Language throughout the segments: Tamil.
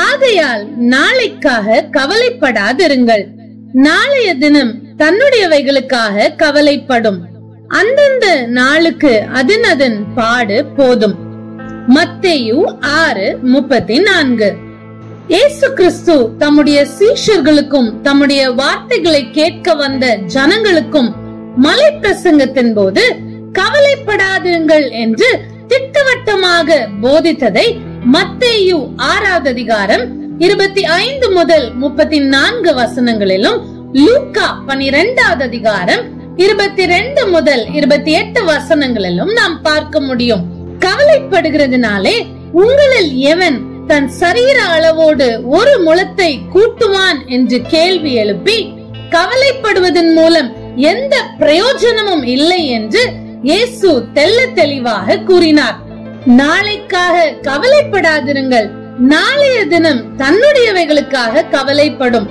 ஆகையால் நாளைக்காக கவலைப்படாதிருங்கள். நாளைய தினம் தன்னுடையவைகளுக்காக கவலைப்படும். அந்தந்த நாளுக்கு அதன் பாடு போதும். மத்தேயு 6:34. இயேசு கிறிஸ்து தம்முடைய சீஷர்களுக்கும் தம்முடைய வார்த்தைகளை கேட்க வந்த ஜனங்களுக்கும் மலை பிரசங்கத்தின் போது கவலைப்படாதீர்கள் என்று திட்டவட்டமாக போதித்ததை மத்தேயு 6:25 முதல் 34 வசனங்களிலும், லூக்கா 12 22 முதல் 28 வசனங்களிலும் நாம் பார்க்க முடியும். கவலைப்படுகிறதுனாலே உங்களில் எவன் தன் சரீர அளவோடு ஒரு முழத்தை கூட்டுவான் என்று கேள்வி எழுப்பி கவலைப்படுவதன் மூலம் எந்த பிரயோஜனமும் இல்லை என்று இயேசு தெள்ள தெளிவாக கூறினார். நாளைக்காக கவலைப்படாதிருங்கள். நாளைய தினம் தன்னுடையவைகளுக்காக கவலைப்படும்.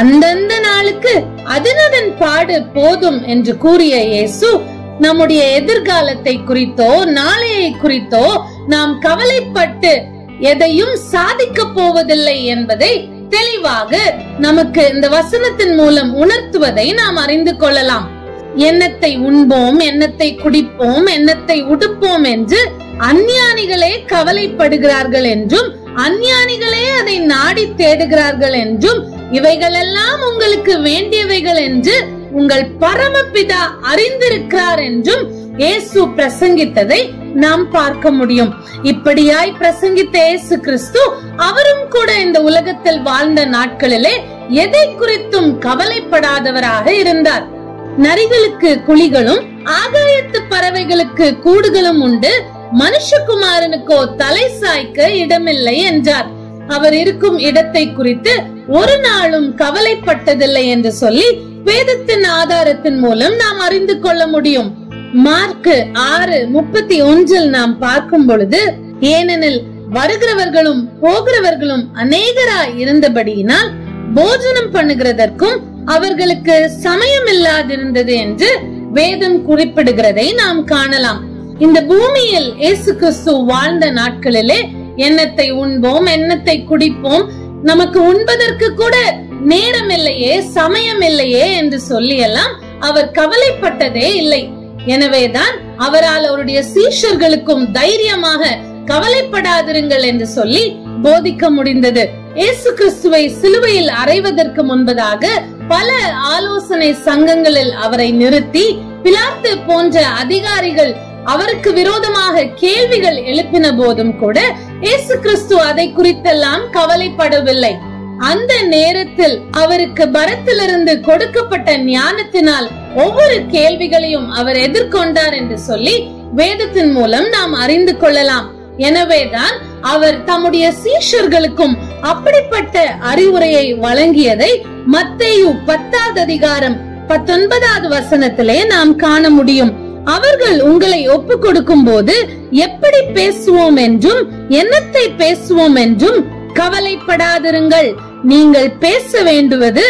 அந்தந்த நாளுக்கு அதன் பாடு போதும் என்று கூறிய இயேசு நம்முடைய எதிர்காலத்தை குறித்தோ நாளையை குறித்தோ நாம் கவலைப்பட்டு எதையும் சாதிக்க போவதில்லை என்பதை தெளிவாக நமக்கு இந்த வசனத்தின் மூலம் உணர்த்துவதை நாம் அறிந்து கொள்ளலாம். எண்ணத்தை உண்போம், எண்ணத்தை குடிப்போம், எண்ணத்தை உடுப்போம் என்று அஞ்ஞானிகளே கவலைப்படுகிறார்கள் என்றும், அஞ்ஞானிகளே அதை நாடி தேடுகிறார்கள் என்றும், இவைகளெல்லாம் உங்களுக்கு வேண்டியவைகள் என்று உங்கள் பரமபிதா அறிந்திருக்கிறார் என்றும் இயேசு பிரசங்கித்ததை நாம் பார்க்க முடியும். இப்படியாய் பிரசங்கித்த இயேசு கிறிஸ்து அவரும் கூட இந்த உலகத்தில் வாழ்ந்த நாட்களிலே எதை குறித்தும் கவலைப்படாதவராக இருந்தார். நரிகளுக்கு குழிகளும் ஆகாயத்து பறவைகளுக்கு கூடுகளும் உண்டு, மனுஷகுமாரனுக்கோ தலை சாய்க்க இடமில்லை என்றார். அவர் இருக்கும் இடத்தை குறித்து ஒரு நாளும் கவலைப்பட்டதில்லை என்று சொல்லி வேதத்தின் ஆதாரத்தின் மூலம் நாம் அறிந்து கொள்ள முடியும். மார்க்கு 6:31 நாம் பார்க்கும் பொழுது, ஏனெனில் வருகிறவர்களும் போகிறவர்களும் அநேகராய் இருந்தபடியினால் போஜனம் பண்ணுகிறதற்கும் அவர்களுக்கு சமயம் இல்லாதிருந்தது என்று வேதம் குறிப்பிடுகிறதை நாம் காணலாம். இந்த பூமியில் இயேசு கிறிஸ்து வாழ்ந்த நாட்களிலே எண்ணத்தை உண்போம், எண்ணத்தை குடிப்போம், நமக்கு உண்பதற்கு கூட நேரம் இல்லையே, சமயம் இல்லையே என்று சொல்லி எல்லாம் அவர் கவலைப்பட்டதே இல்லை. எனவேதான் அவரால் அவருடைய சீஷர்களுக்கும் தைரியமாக கவலைப்படாதிருங்கள் என்று சொல்லி போதிக்க முடிந்தது. இயேசு கிறிஸ்துவை சிலுவையில் அறைவதற்கு முன்பதாக பல ஆலோசனை சங்கங்களில் அவரை நிறுத்தி பிலாத்து போன்ற அதிகாரிகள் அவருக்கு விரோதமாக கேள்விகள் எழுப்பின போதும் கூட இயேசு கிறிஸ்து அதை குறித்தெல்லாம் கவலைப்படவில்லை. அந்த நேரத்தில் அவருக்கு பரத்திலிருந்து கொடுக்கப்பட்ட ஞானத்தினால் ஒவ்வொரு கேள்விகளையும் அவர் எதிர்கொண்டார் என்று சொல்லி வேதத்தின் மூலம் நாம் அறிந்து கொள்ளலாம். எனவேதான் அவர் தம்முடைய சீஷர்களுக்கும் அப்படிப்பட்ட அறிவுரையை வழங்கியதை மத்தேயு 10:19 நாம் காண முடியும். அவர்கள் உங்களை ஒப்பு கொடுக்கும் போது எப்படி பேசுவோம் என்றும் என்னத்தை பேசுவோம் என்றும் கவலைப்படாதிருங்கள். நீங்கள் பேச வேண்டுவது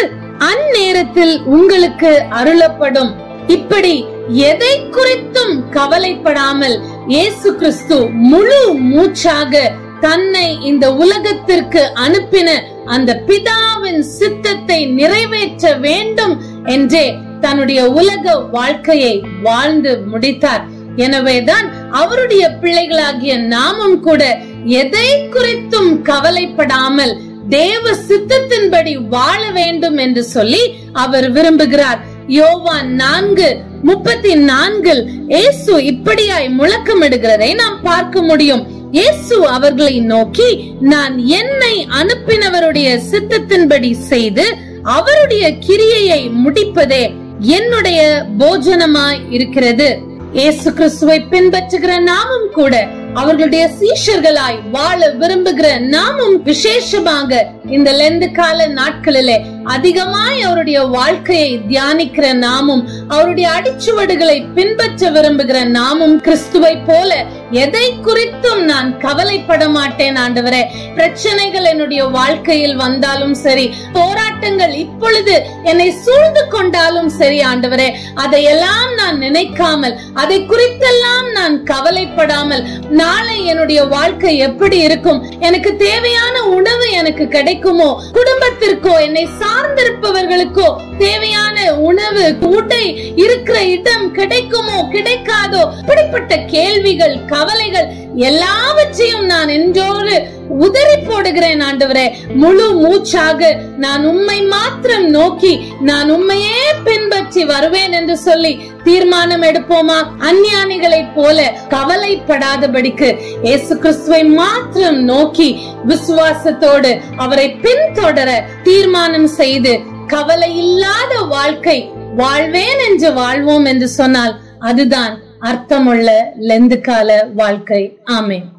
அந்நேரத்தில் உங்களுக்கு அருளப்படும். இப்படி எதை குறித்தும் கவலைப்படாமல் இயேசு கிறிஸ்து முழு மூச்சாக தன்னை இந்த உலகத்திற்கு அனுப்பின அந்த பிதாவின் சித்தத்தை நிறைவேற்ற வேண்டும் என்றே தன்னுடைய உலக வாழ்க்கையை வாழ்ந்து முடித்தார். எனவேதான் அவருடைய பிள்ளைகளாகிய நாமும் கூட எதை குறித்தும் கவலைப்படாமல் தேவ சித்தத்தின்படி வாழ வேண்டும் என்று சொல்லி அவர் விரும்புகிறார். யோவான் 4:34 இயேசு இப்படியாய் முழக்கமிடுகிறதை நாம் பார்க்க முடியும். இயேசு அவர்களை நோக்கி, நான் என்னை அனுப்பினவருடைய சித்தத்தின்படி செய்து அவருடைய கிரியையை முடிப்பதே என்னுடைய போஜனமாய் இருக்கிறது. இயேசு கிறிஸ்துவை பின்பற்றுகிற நாமும் கூட அவர்களுடைய சீஷர்களாய் வாழ விரும்புகிற நாமும் விசேஷமாக இந்த லெந்து கால நாட்களிலே அதிகமாய் அவருடைய வாழ்க்கையை தியானிக்கிற நாமும் அவருடைய அடிச்சுவடுகளை பின்பற்ற விரும்புகிற நாமும் கிறிஸ்துவை போல எதை குறித்தும் நான் கவலைப்பட மாட்டேன் ஆண்டவரே. பிரச்சனைகள் என்னுடைய வாழ்க்கையில் வந்தாலும் சரி, போராட்டங்கள் இப்பொழுது என்னை சூழ்ந்து கொண்டாலும் சரி ஆண்டவரே, அதையெல்லாம் நான் நினைக்காமல், அதை குறித்தெல்லாம் நான் கவலைப்படாமல், நாளை என்னுடைய வாழ்க்கை எப்படி இருக்கும், எனக்கு தேவையான உணவு எனக்கு கிடைக்குமோ, குடும்பத்திற்கோ என்னை சார்ந்திருப்பவர்களுக்கோ தேவையான உணவு, உடை, இருக்கிற இடம் கிடைக்குமோ கிடைக்காதோ, இப்படிப்பட்ட கேள்விகள், கவலைகள் எல்லாவற்றையும் நான் என்றோடு உதறி போடுகிறேன் ஆண்டவரே. முழு மூச்சாக நான் உம்மை மாத்திரம் நோக்கி நான் உம்மையே பின்பற்றி வருவேன் என்று சொல்லி தீர்மானம் எடுப்போமா? அஞ்ஞானிகளைப் போல கவலைப்படாதபடிக்கு இயேசு கிறிஸ்துவை மாத்திரம் நோக்கி விசுவாசத்தோடு அவரை பின்தொடர தீர்மானம் செய்து கவலை இல்லாத வாழ்க்கை வாழ்வேன் என்று வாழ்வோம் என்று சொன்னால் அதுதான் அர்த்தமுள்ள லெந்து கால வாழ்க்கை. ஆமென்.